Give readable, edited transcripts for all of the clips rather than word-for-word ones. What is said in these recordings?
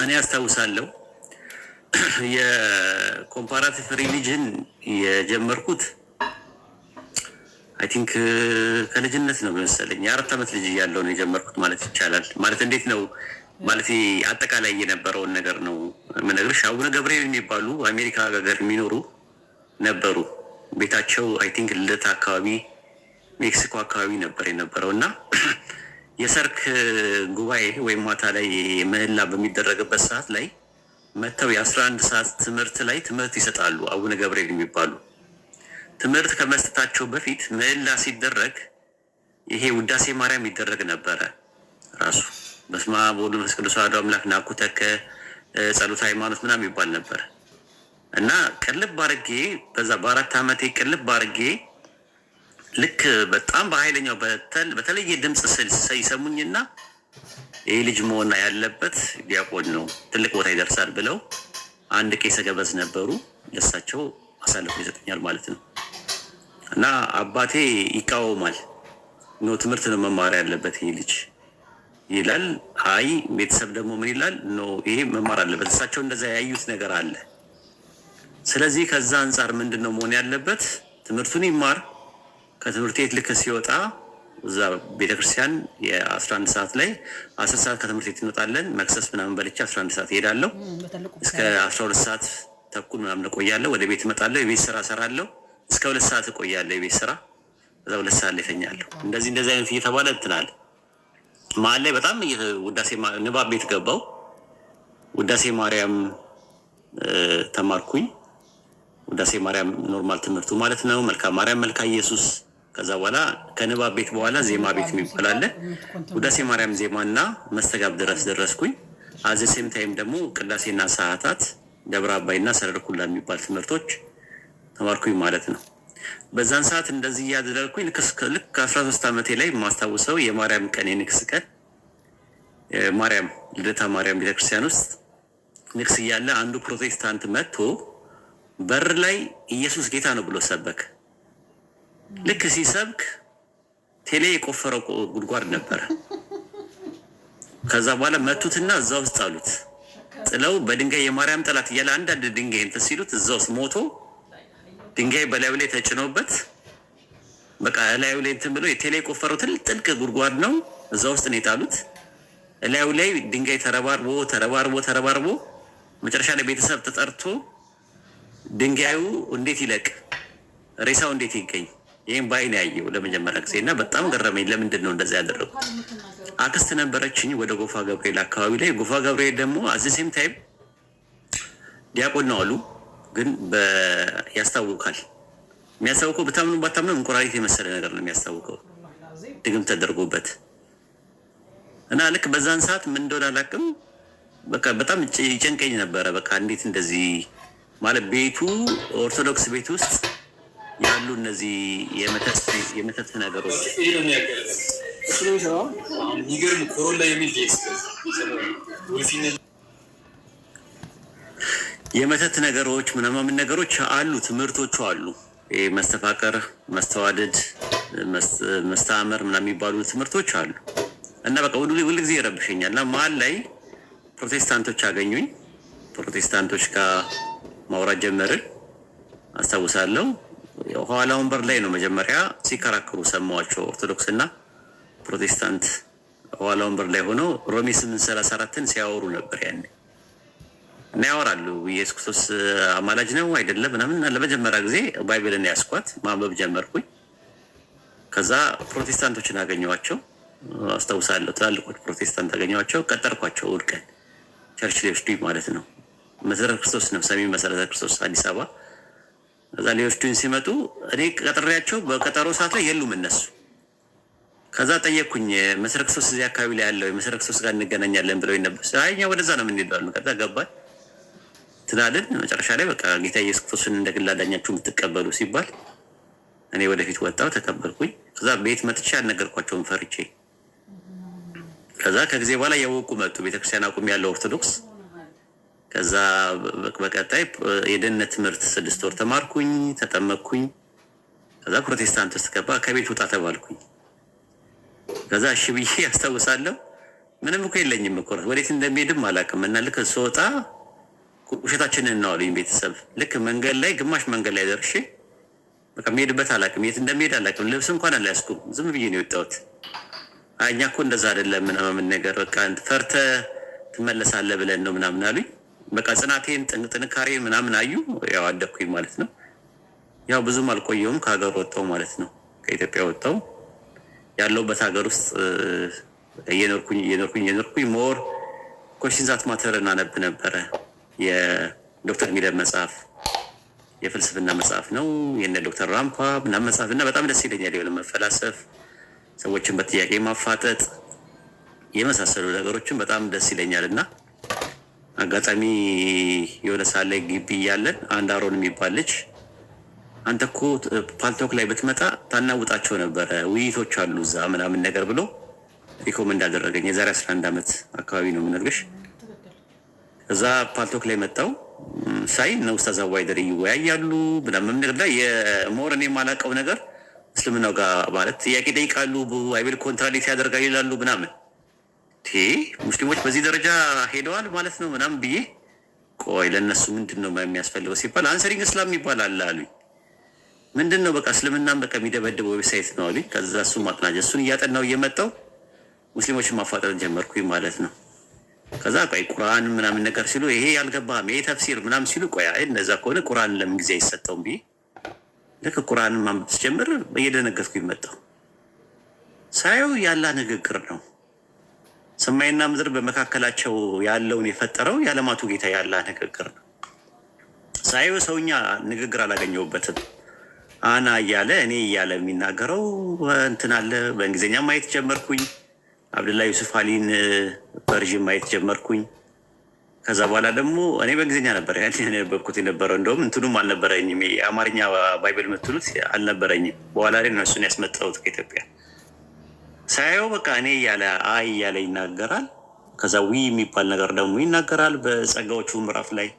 እኔ አስታውሳለሁ የኮምፓራቲቭ ሪሊጅን የጀመርኩት አይ ቲንክ ከልጅነት ነው መሰለኝ። የ4 ዓመት ልጅ እያለሁ ነው የጀመርኩት ማለት ይቻላል። ማለት እንዴት ነው ማለት አጠቃላይ የነበረውን ነገር ነው የምነግርሽ። አቡነ ገብርኤል የሚባሉ አሜሪካ ሀገር የሚኖሩ ነበሩ። ቤታቸው አይ ቲንክ ልደታ አካባቢ ሜክሲኮ አካባቢ ነበር የነበረው እና የሰርክ ጉባኤ ወይም ማታ ላይ ምህላ በሚደረግበት ሰዓት ላይ መተው የ11 ሰዓት ትምህርት ላይ ትምህርት ይሰጣሉ። አቡነ ገብርኤል የሚባሉ ትምህርት ከመስጠታቸው በፊት ምህላ ሲደረግ ይሄ ውዳሴ ማርያም ይደረግ ነበረ። ራሱ በስመ አብ ወወልድ ወመንፈስ ቅዱስ አሐዱ አምላክ ናኩተከ ጸሎተ ሃይማኖት ምናምን ይባል ነበር እና ቅልብ ባርጌ በዛ በ4 ዓመቴ ቅልብ ባርጌ ልክ በጣም በኃይለኛው በተለየ ድምፅ ሲሰሙኝና ይሄ ልጅ መሆን ያለበት ዲያቆን ነው ትልቅ ቦታ ይደርሳል ብለው አንድ ቄሰ ገበዝ ነበሩ። ለሳቸው አሳልፎ ይሰጠኛል ማለት ነው እና አባቴ ይቃወማል። ኖ ትምህርት ነው መማር ያለበት ይሄ ልጅ ይላል። አይ ቤተሰብ ደግሞ ምን ይላል? ኖ ይሄ መማር አለበት። እሳቸው እንደዛ ያዩት ነገር አለ። ስለዚህ ከዛ አንጻር ምንድነው መሆን ያለበት? ትምህርቱን ይማር። ከትምህርት ቤት ልክ ሲወጣ እዛ ቤተክርስቲያን የ11 ሰዓት ላይ 10 ሰዓት ከትምህርት ቤት እንወጣለን። መክሰስ ምናምን በልቼ 11 ሰዓት እሄዳለሁ። እስከ 12 ሰዓት ተኩል ምናምን እቆያለሁ። ወደ ቤት እመጣለሁ። የቤት ስራ እሰራለሁ። እስከ 2 ሰዓት እቆያለሁ የቤት ስራ። ከዛ 2 ሰዓት ላይ እተኛለሁ። እንደዚህ አይነት እየተባለ እንትናል። መሀል ላይ በጣም ውዳሴ ንባብ ቤት ገባው። ውዳሴ ማርያም ተማርኩኝ። ውዳሴ ማርያም ኖርማል ትምህርቱ ማለት ነው። መልካ ማርያም፣ መልካ ኢየሱስ። ከዛ በኋላ ከንባብ ቤት በኋላ ዜማ ቤት የሚባል አለ። ውዳሴ ማርያም ዜማና መስተጋብ ድረስ ደረስኩኝ። አዘሴም ታይም ደግሞ ቅዳሴና ሰዓታት፣ ደብረ አባይና ሰረርኩላ የሚባል ትምህርቶች ተማርኩኝ ማለት ነው። በዛን ሰዓት እንደዚህ እያደረግኩኝ ልክ 13 ዓመቴ ላይ የማስታውሰው የማርያም ቀን የንግስ ቀን ማርያም ልደታ ማርያም ቤተክርስቲያን ውስጥ ንግስ እያለ አንዱ ፕሮቴስታንት መጥቶ በር ላይ ኢየሱስ ጌታ ነው ብሎ ሰበክ። ልክ ሲሰብክ ቴሌ የቆፈረው ጉድጓድ ነበረ። ከዛ በኋላ መቱትና እዛ ውስጥ ጣሉት። ጥለው በድንጋይ የማርያም ጠላት እያለ አንዳንድ ድንጋይ እንትን ሲሉት እዛ ውስጥ ሞቶ ድንጋይ በላዩ ላይ ተጭኖበት በቃ ላዩ ላይ እንትን ብሎ የቴሌ የቆፈረው ጥልቅ ጉድጓድ ነው። እዛ ውስጥ ነው የጣሉት። ላዩ ላይ ድንጋይ ተረባርቦ መጨረሻ ላይ ቤተሰብ ተጠርቶ ድንጋዩ እንዴት ይለቅ፣ ሬሳው እንዴት ይገኝ? ይህም ባይን ያየው ለመጀመሪያ ጊዜ እና በጣም ገረመኝ። ለምንድን ነው እንደዛ ያደረጉ? አክስት ነበረችኝ ወደ ጎፋ ገብርኤል አካባቢ ላይ። ጎፋ ገብርኤል ደግሞ አዘሴም ታይም ዲያቆን ነው አሉ። ግን ያስታውቃል። የሚያስታውቀው በታምኑ ባታምኑ እንቁራሪት የመሰለ ነገር ነው የሚያስታውቀው፣ ድግም ተደርጎበት እና ልክ በዛን ሰዓት ምን እንደሆነ አላውቅም። በቃ በጣም ይጨንቀኝ ነበረ። በቃ እንዴት እንደዚህ ማለት ቤቱ ኦርቶዶክስ ቤት ውስጥ ያሉ እነዚህ የመተት ነገሮች የመተት ነገሮች ምናምን ነገሮች አሉ፣ ትምህርቶቹ አሉ። መስተፋቀር፣ መስተዋደድ፣ መስተአመር ምናምን የሚባሉ ትምህርቶች አሉ እና በቃ ሁሉ ጊዜ ይረብሸኛል። እና መሀል ላይ ፕሮቴስታንቶች አገኙኝ። ፕሮቴስታንቶች ጋር ማውራት ጀመርን። አስታውሳለሁ ኋላ ወንበር ላይ ነው መጀመሪያ ሲከራከሩ ሰማዋቸው። ኦርቶዶክስ እና ፕሮቴስታንት ኋላ ወንበር ላይ ሆነው ሮሜ 8:34ን ሲያወሩ ነበር ያኔ እና ያወራሉ። ኢየሱስ ክርስቶስ አማላጅ ነው አይደለም ምናምን። ለመጀመሪያ ጊዜ ባይብልን ያስኳት ማንበብ ጀመርኩኝ። ከዛ ፕሮቴስታንቶችን አገኘኋቸው። አስታውሳለሁ ትላልቆች ፕሮቴስታንት አገኘኋቸው። ቀጠርኳቸው እሑድ ቀን ቸርች ሊወስዱኝ ማለት ነው። መሰረተ ክርስቶስ ነው ሰሜን መሰረተ ክርስቶስ አዲስ አበባ። ከዛ ሊወስዱኝ ሲመጡ እኔ ቀጠሪያቸው በቀጠሮ ሰዓት ላይ የሉም እነሱ። ከዛ ጠየቅኩኝ መሰረተ ክርስቶስ እዚህ አካባቢ ላይ ያለው የመሰረተ ክርስቶስ ጋር እንገናኛለን ብለው ነበር። አይ እኛ ወደዛ ነው የምንሄደው። ከዛ ገባን ትላልን። መጨረሻ ላይ በቃ ጌታ ኢየሱስ ክርስቶስን እንደ ግል አዳኛችሁ የምትቀበሉ ሲባል እኔ ወደፊት ወጣሁ፣ ተቀበልኩኝ። ከዛ ቤት መጥቼ አልነገርኳቸውም ፈርቼ። ከዛ ከጊዜ በኋላ ያወቁ መጡ። ቤተክርስቲያን አቁም ያለው ኦርቶዶክስ። ከዛ በቀጣይ የደህንነት ትምህርት 6 ወር ተማርኩኝ፣ ተጠመቅኩኝ። ከዛ ፕሮቴስታንት ውስጥ ገባ። ከቤት ውጣ ተባልኩኝ። ከዛ እሺ ብዬ አስታውሳለሁ ምንም እኮ የለኝም እኮ ወዴት እንደሚሄድም አላውቅም። እና ልክ ስወጣ ውሸታችንን እናዋሉኝ ቤተሰብ። ልክ መንገድ ላይ ግማሽ መንገድ ላይ ደርሼ በቃ የሚሄድበት አላውቅም፣ የት እንደሚሄድ አላውቅም። ልብስ እንኳን አልያዝኩም፣ ዝም ብዬ ነው የወጣሁት። እኛ እኮ እንደዛ አይደለም ምናምን ነገር በቃ ፈርተህ ትመለሳለህ ብለን ነው ምናምን አሉኝ። በቃ ጽናቴን ጥንካሬ ምናምን አዩ። ያው አደኩኝ ማለት ነው። ያው ብዙም አልቆየውም ከሀገር ወጣው ማለት ነው። ከኢትዮጵያ ወጣው ያለውበት ሀገር ውስጥ እየኖርኩኝ ሞር ኮሽን ዛት ማተር እናነብ ነበረ። የዶክተር ሚደር መጽሐፍ የፍልስፍና መጽሐፍ ነው የነ ዶክተር ራምፓ ምናምን መጽሐፍ እና በጣም ደስ ይለኛል። የሆነ መፈላሰፍ፣ ሰዎችን በጥያቄ ማፋጠጥ የመሳሰሉ ነገሮችን በጣም ደስ ይለኛል። እና አጋጣሚ የሆነ ሳለ ግቢ እያለን አንድ አሮን የሚባል ልጅ አንተ እኮ ፓልቶክ ላይ ብትመጣ ታናውጣቸው ነበረ፣ ውይይቶች አሉ እዛ ምናምን ነገር ብሎ ሪኮመንድ አደረገኝ። የዛሬ 11 ዓመት አካባቢ ነው የምነግርሽ። እዛ ፓልቶክ ላይ መጣው ሳይ ነው ኡስታዝ አዋይደር ይወያያሉ ምናምን ነገር ላይ የሞረን የማላውቀው ነገር እስልምናው ጋር ማለት ጥያቄ ጠይቃሉ፣ ባይብል ኮንትራዲክት ያደርጋል ይላሉ ምናምን። ሙስሊሞች በዚህ ደረጃ ሄደዋል ማለት ነው ምናምን ብዬ ቆይ ለእነሱ ምንድን ነው የሚያስፈልገው ሲባል አንሰሪንግ እስላም ይባል አለ አሉኝ። ምንድን ነው በቃ እስልምናን በቃ የሚደበድበው ዌብሳይት ነው አሉኝ። ከዛ እሱን ማጥናጀ እሱን እያጠናው እየመጣው ሙስሊሞችን ማፋጠን ጀመርኩኝ ማለት ነው። ከዛ ቆይ ቁርአን ምናምን ነገር ሲሉ ይሄ ያልገባህም ይሄ ተፍሲር ምናምን ሲሉ ቆይ እነዛ ከሆነ ቁርአን ለምን ጊዜ አይሰጠውም ብዬ ልክ ቁርአንን ማንበብ ስጀምር እየደነገጥኩኝ መጣሁ። ሳየው ያላ ንግግር ነው። ሰማይና ምድር በመካከላቸው ያለውን የፈጠረው የዓለማቱ ጌታ ያላ ንግግር ነው። ሳየው ሰውኛ ንግግር አላገኘሁበትም። አና እያለ እኔ እያለ የሚናገረው እንትን አለ። በእንግሊዝኛ ማየት ጀመርኩኝ። አብደላ ዩሱፍ አሊን ቨርዥን ማየት ጀመርኩኝ። ከዛ በኋላ ደግሞ እኔ በእንግሊዝኛ ነበር ያነበብኩት የነበረው። እንደውም እንትኑም አልነበረኝም፣ የአማርኛ ባይብል የምትሉት አልነበረኝም። በኋላ ላይ እነሱን ያስመጣሁት ከኢትዮጵያ። ሳየው በቃ እኔ እያለ አይ እያለ ይናገራል። ከዛ ዊ የሚባል ነገር ደግሞ ይናገራል በጸጋዎቹ ምዕራፍ ላይ።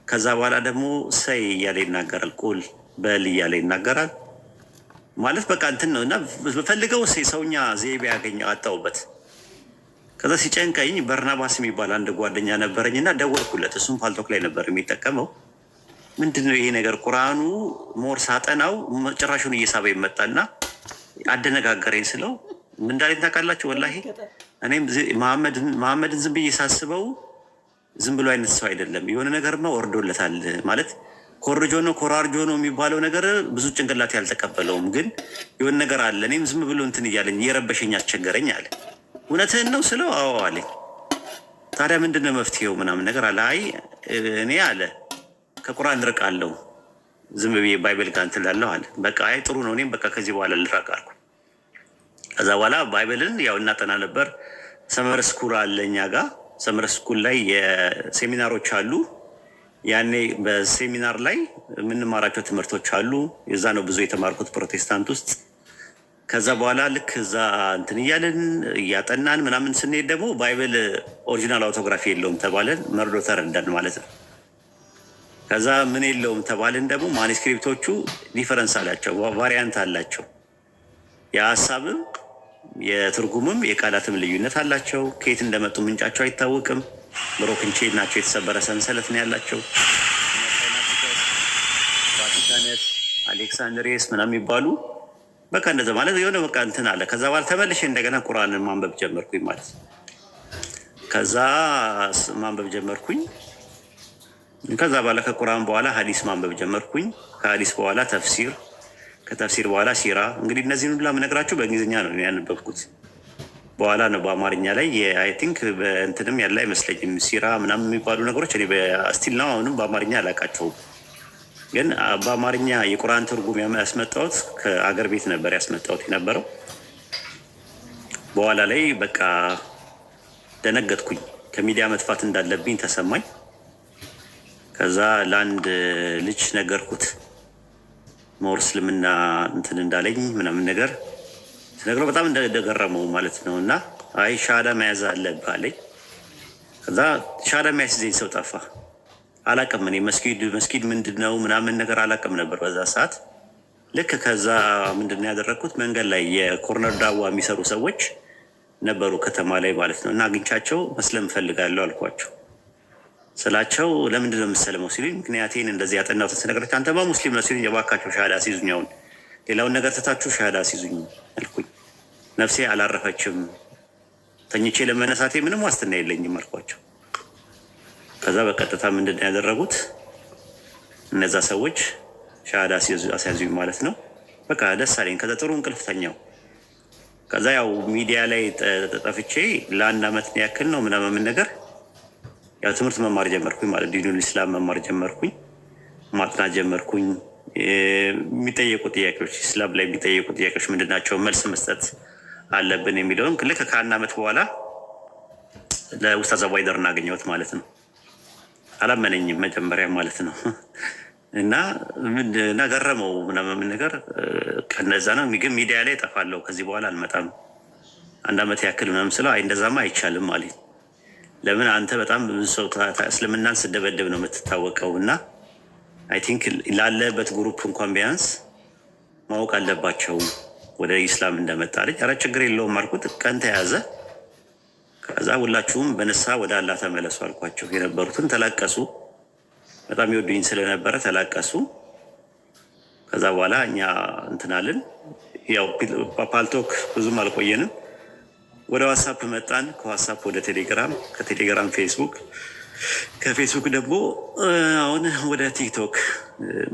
ከዛ በኋላ ደግሞ ሰይ እያለ ይናገራል፣ ቁል በል እያለ ይናገራል። ማለት በቃ እንትን ነው እና በፈልገው ሰውኛ ዘይቤ ያገኘ አጣሁበት። ከዛ ሲጨንቀኝ በርናባስ የሚባል አንድ ጓደኛ ነበረኝ እና ደወልኩለት። እሱም ፓልቶክ ላይ ነበር የሚጠቀመው። ምንድነው ይሄ ነገር ቁርአኑ ሞር ሳጠናው ጭራሹን እየሳበ ይመጣና አደነጋገረኝ ስለው ምን እንዳለኝ ታውቃላችሁ? ወላሂ እኔም መሐመድን ዝም ብዬ ሳስበው ዝም ብሎ አይነት ሰው አይደለም። የሆነ ነገርማ ወርዶለታል ማለት ኮርጆ ነው ኮራርጆ ነው የሚባለው ነገር ብዙ ጭንቅላት ያልተቀበለውም፣ ግን የሆነ ነገር አለ። እኔም ዝም ብሎ እንትን እያለኝ እየረበሸኝ አስቸገረኝ አለ። እውነትህን ነው ስለው አዎ አለኝ። ታዲያ ምንድን ነው መፍትሄው ምናምን ነገር አለ። አይ እኔ አለ ከቁርአን እርቃለሁ፣ ዝም ብዬ ባይብል ጋር እንትን እላለሁ አለ። በቃ አይ ጥሩ ነው፣ እኔም በቃ ከዚህ በኋላ ልራቅ አልኩ። ከዛ በኋላ ባይብልን ያው እናጠና ነበር። ሰመር ስኩል አለ እኛ ጋር። ሰመር ስኩል ላይ የሴሚናሮች አሉ። ያኔ በሴሚናር ላይ የምንማራቸው ትምህርቶች አሉ። የዛ ነው ብዙ የተማርኩት ፕሮቴስታንት ውስጥ። ከዛ በኋላ ልክ እዛ እንትን እያለን እያጠናን ምናምን ስንሄድ ደግሞ ባይብል ኦሪጂናል አውቶግራፊ የለውም ተባለን። መርዶ ተረዳን ማለት ነው። ከዛ ምን የለውም ተባልን ደግሞ ማኒስክሪፕቶቹ ዲፈረንስ አላቸው፣ ቫሪያንት አላቸው። የሀሳብም የትርጉምም የቃላትም ልዩነት አላቸው። ከየት እንደመጡ ምንጫቸው አይታወቅም። ብሮክን ቼን ናቸው፣ የተሰበረ ሰንሰለት ነው ያላቸው። ቫቲካነስ፣ አሌክሳንድሬስ ምናምን የሚባሉ በቃ እንደዛ ማለት የሆነ በቃ እንትን አለ። ከዛ በኋላ ተመልሼ እንደገና ቁርአንን ማንበብ ጀመርኩኝ ማለት ነው። ከዛ ማንበብ ጀመርኩኝ። ከዛ በኋላ ከቁርአን በኋላ ሀዲስ ማንበብ ጀመርኩኝ። ከሀዲስ በኋላ ተፍሲር፣ ከተፍሲር በኋላ ሲራ። እንግዲህ እነዚህን ሁላ የምነግራችሁ በእንግሊዝኛ ነው ያነበብኩት። በኋላ ነው በአማርኛ ላይ አይ ቲንክ በእንትንም ያለ አይመስለኝም። ሲራ ምናምን የሚባሉ ነገሮች እኔ ስቲል ነው አሁንም በአማርኛ አላውቃቸውም። ግን በአማርኛ የቁርአን ትርጉም ያስመጣሁት ከአገር ቤት ነበር ያስመጣሁት የነበረው። በኋላ ላይ በቃ ደነገጥኩኝ፣ ከሚዲያ መጥፋት እንዳለብኝ ተሰማኝ። ከዛ ለአንድ ልጅ ነገርኩት፣ ሞር እስልምና እንትን እንዳለኝ ምናምን ነገር ስነግረው በጣም እንደገረመው ማለት ነው። እና አይ ሻዳ መያዝ አለብህ አለኝ። ከዛ ሻዳ የሚያስይዘኝ ሰው ጠፋ። አላቅም እኔ መስጊድ ምንድን ነው ምናምን ነገር አላቅም ነበር በዛ ሰዓት። ልክ ከዛ ምንድን ነው ያደረግኩት፣ መንገድ ላይ የኮርነር ዳዋ የሚሰሩ ሰዎች ነበሩ ከተማ ላይ ማለት ነው። እና አግኝቻቸው መስለም እፈልጋለሁ አልኳቸው። ስላቸው ለምንድን ነው የምሰልመው ሲሉኝ ምክንያቴን እንደዚህ ያጠናሁትን ስነግራቸው አንተ ሙስሊም ነው ሲሉኝ የባካቸው ሻሃዳ ሲይዙኝ አሁን ሌላውን ነገር ትታችሁ ሻሃዳ ሲይዙኝ አልኩኝ። ነፍሴ አላረፈችም፣ ተኝቼ ለመነሳቴ ምንም ዋስትና የለኝም አልኳቸው። ከዛ በቀጥታ ምንድን ነው ያደረጉት እነዛ ሰዎች ሻሃዳ አስያዙኝ ማለት ነው። በቃ ደስ አለኝ። ከዛ ጥሩ እንቅልፍ ተኛው። ከዛ ያው ሚዲያ ላይ ጠፍቼ ለ1 ዓመት ያክል ነው ምናምን ነገር ያው ትምህርት መማር ጀመርኩኝ ማለት ዲኑል ኢስላም መማር ጀመርኩኝ፣ ማጥናት ጀመርኩኝ። የሚጠየቁ ጥያቄዎች ኢስላም ላይ የሚጠየቁ ጥያቄዎች ምንድናቸው መልስ መስጠት አለብን የሚለውን ልክ ከ1 ዓመት በኋላ ለኡስታዝ አቡሀይደር እናገኘሁት ማለት ነው። አላመነኝም መጀመሪያ ማለት ነው። እና ገረመው ምናምን ነገር ከነዛ ነው ግን ሚዲያ ላይ እጠፋለሁ ከዚህ በኋላ አልመጣም 1 ዓመት ያክል ምናምን ስለው አይ እንደዛማ አይቻልም አለኝ። ለምን አንተ በጣም ብዙ ሰው እስልምናን ስደበደብ ነው የምትታወቀው እና አይ ቲንክ ላለበት ግሩፕ እንኳን ቢያንስ ማወቅ አለባቸው ወደ ኢስላም እንደመጣ ልጅ። ኧረ ችግር የለውም አልኩት። ቀን ተያዘ። ከዛ ሁላችሁም በንስሐ ወደ አላህ ተመለሱ አልኳቸው። የነበሩትን ተላቀሱ። በጣም ይወዱኝ ስለነበረ ተላቀሱ። ከዛ በኋላ እኛ እንትናልን ያው ፓልቶክ ብዙም አልቆየንም። ወደ ዋትሳፕ መጣን። ከዋትሳፕ ወደ ቴሌግራም፣ ከቴሌግራም ፌስቡክ፣ ከፌስቡክ ደግሞ አሁን ወደ ቲክቶክ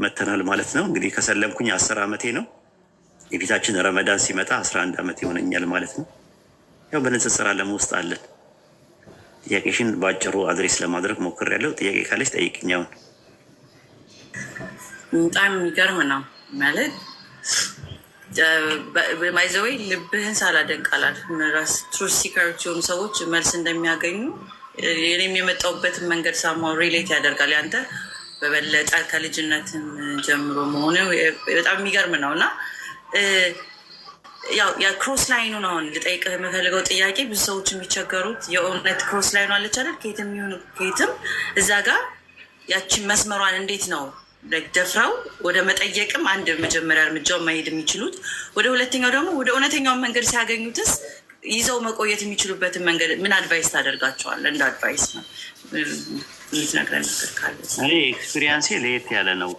መተናል ማለት ነው። እንግዲህ ከሰለምኩኝ 10 ዓመቴ ነው። የፊታችን ረመዳን ሲመጣ 11 ዓመት ይሆነኛል ማለት ነው። ያው በንጽጽር ዓለም ውስጥ አለን። ጥያቄሽን በአጭሩ አድሬስ ለማድረግ ሞክሬያለሁ። ጥያቄ ካለች ጠይቅኝ። አሁን በጣም የሚገርም ነው ማለት ማይዘወይ ልብህን ሳላደንቅ አላልፍም። ራስ ትሩዝ ሲከሮች የሆኑ ሰዎች መልስ እንደሚያገኙ እኔም የመጣሁበትን መንገድ ሳማው ሪሌት ያደርጋል። ያንተ በበለጠ ከልጅነትም ጀምሮ መሆኑ በጣም የሚገርም ነው እና ያው የክሮስ ላይኑን አሁን ልጠይቅህ የምፈልገው ጥያቄ ብዙ ሰዎች የሚቸገሩት የእውነት ክሮስ ላይኑ አለች አይደል? ከየትም ይሁን ከየትም እዛ ጋር ያችን መስመሯን እንዴት ነው ደፍረው ወደ መጠየቅም አንድ መጀመሪያ እርምጃውን መሄድ የሚችሉት፣ ወደ ሁለተኛው ደግሞ ወደ እውነተኛውን መንገድ ሲያገኙትስ ይዘው መቆየት የሚችሉበትን መንገድ ምን አድቫይስ ታደርጋቸዋለህ? እንደ አድቫይስ ነው የምትነግረን ነገር ካለ። ኤክስፒሪየንሴ ለየት ያለ ነው።